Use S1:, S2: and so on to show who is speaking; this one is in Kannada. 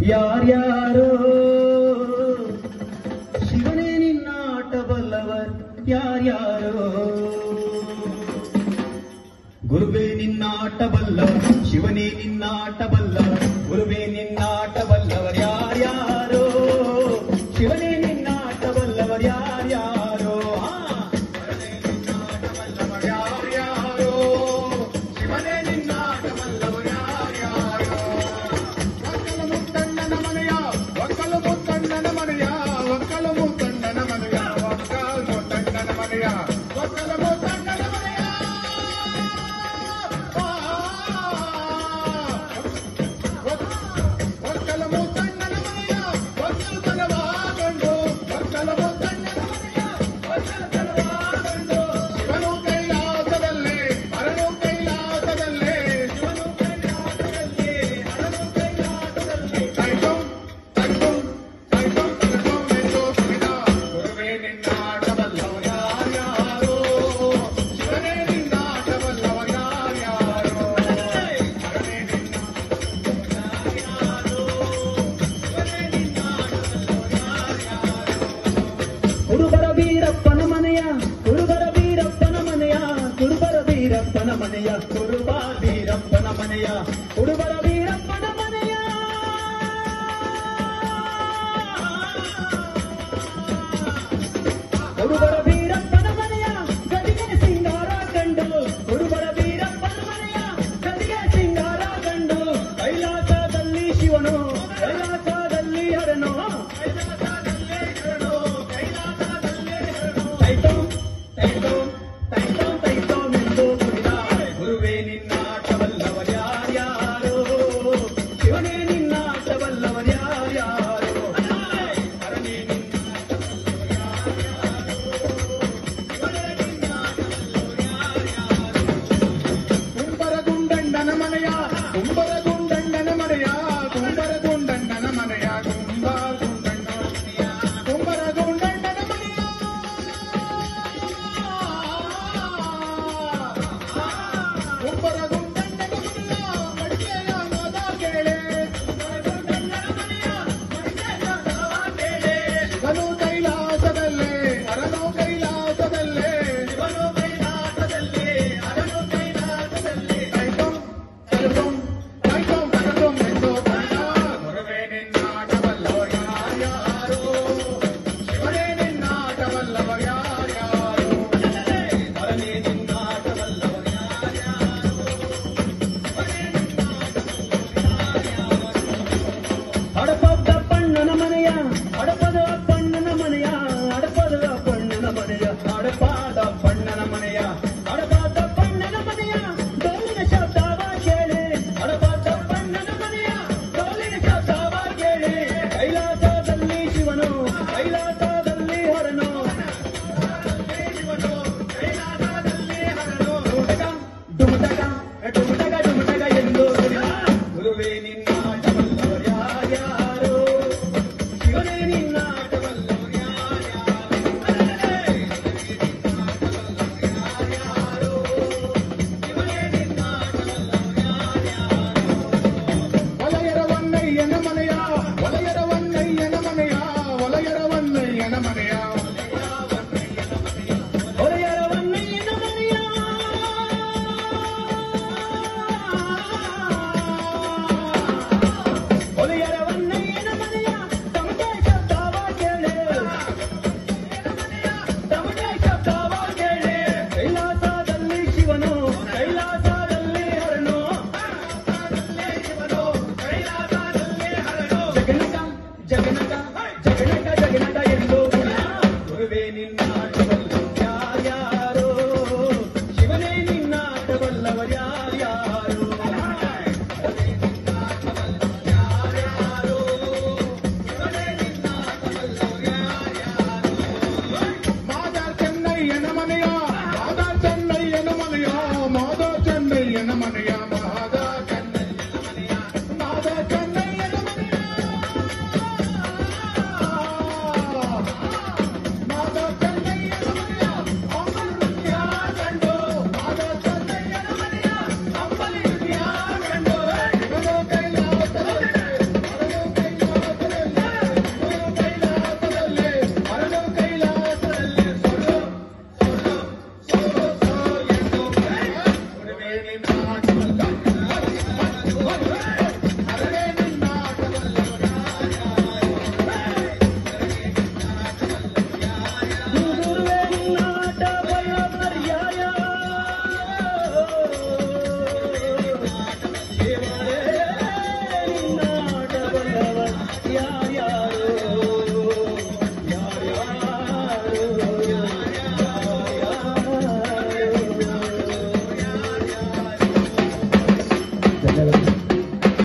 S1: ಯಾರ್ಯಾರೋ ಶಿವನೇ ನಿನ್ನಾಟ ಬಲ್ಲವರ್ ಯಾರ್ಯಾರೋ ಗುರುವೇ ನಿನ್ನಾಟ ಬಲ್ಲವರ್ ಶಿವನೇ ನಿನ್ನಾಟ ಬಲ್ಲವರ್ ಗುರುವೇ ನಿನ್ನಾಟ ಬಲ್ಲವರ್ ಯಾರ್ಯಾರೋ ಶಿವನೇ ನಿನ್ನಾಟ ಬಲ್ಲವರ್ ಯಾರ್ಯಾರೋ ಶಿವನೇ ನಿನ್ನಾಟ ಬಲ್ಲವರ್ ಯಾರ್ಯಾರೋ
S2: ಒಕ್ಕಲು ಮುತ್ತಣ್ಣನ ಮನೆಯ ಒಕ್ಕಲು ಮುತ್ತಣ್ಣನ ಮನೆಯ ಒಕ್ಕಲು ಮುತ್ತಣ್ಣನ ಮನೆಯ ಒಕ್ಕಲು ಮುತ್ತಣ್ಣನ ಮನೆಯ ಒಕ್ಕಲು ಮುತ್ತಣ್ಣನ ಮನೆಯ ಒಕ್ಕಲು ಮುತ್ತಣ್ಣನ ಮನೆಯ ಒಕ್ಕಲುತನವಾಗೊಂಡು ಒಕ್ಕಲು ಮುತ್ತಣ್ಣನ ಮನೆಯ ಒಕ್ಕಲುತನವಾಗೊಂಡು ಶಿವನು ಕೈಲಾಸದಲ್ಲಿ ಹರನು ಕೈಲಾಸದಲ್ಲಿ ಶಿವನು ಕೈಲಾಸದಲ್ಲಿ ಹರನು ಕೈಲಾಸದಲ್ಲಿ ತೈತಂ ತೈತಂ ತೈತಂ ತೈತಂ ಎಂದು ಸುರಿದ ಗುರುವೇ ನಿನ್ನಾಟ ಬಲ್ಲವ ಯಾರ್ಯಾರೋ ಶಿವನೇ ನಿನ್ನಾಟ ಬಲ್ಲವ ಯಾರ್ಯಾರೋ ಹರನೇ
S1: ಕುರುಬರ ವೀರಪ್ಪನ ಮನೆಯ ಕುರುಬರ ವೀರಪ್ಪನ ಮನೆಯ ಕುರುಬರ ವೀರಪ್ಪನ ಮನೆಯ ಕುರುಬ ವೀರಪ್ಪನ ಮನೆಯ ಕುರುಬರ ವೀರಪ್ಪನ ಮನೆಯ ಕುರುಬರ ವೀರಪ್ಪನ ಮನೆಯ ಗದಿಗೆ ಸಿಂಗಾರ ಕಂಡು ಕುರುಬರ ವೀರಪ್ಪನ ಮನೆಯ ಗದಿಗೆ ಸಿಂಗಾರ ಕಂಡು ಕೈಲಾಸದಲ್ಲಿ ಶಿವನು ಕೈಲಾಸದಲ್ಲಿ ಹರನು ತೈತಂ ತೈತಂ ತೈತಂ ತೈತಂ ಎಂದು ಸುರಿದ ಗುರುವೇ ನಿನ್ನಾಟ ಬಲ್ಲವರ್ ಯಾರ್ಯಾರೋ ಶಿವನೇ ನಿನ್ನಾಟ ಬಲ್ಲವರ್ ಯಾರ್ಯಾರೋ ಹರನೇ ನಿನ್ನಾಟ ಬಲ್ಲವರ್ ಯಾರ್ಯಾರೋ
S2: ಕುಂಬರಗುಂಡಣ್ಣನ ಮನೆಯ ಕುಂಬರಗುಂಡಣ್ಣನ ಮನೆಯ ಕುಂಬರಗುಂಡಣ್ಣನ ಮನೆಯ ನಿನ್ನಾಟ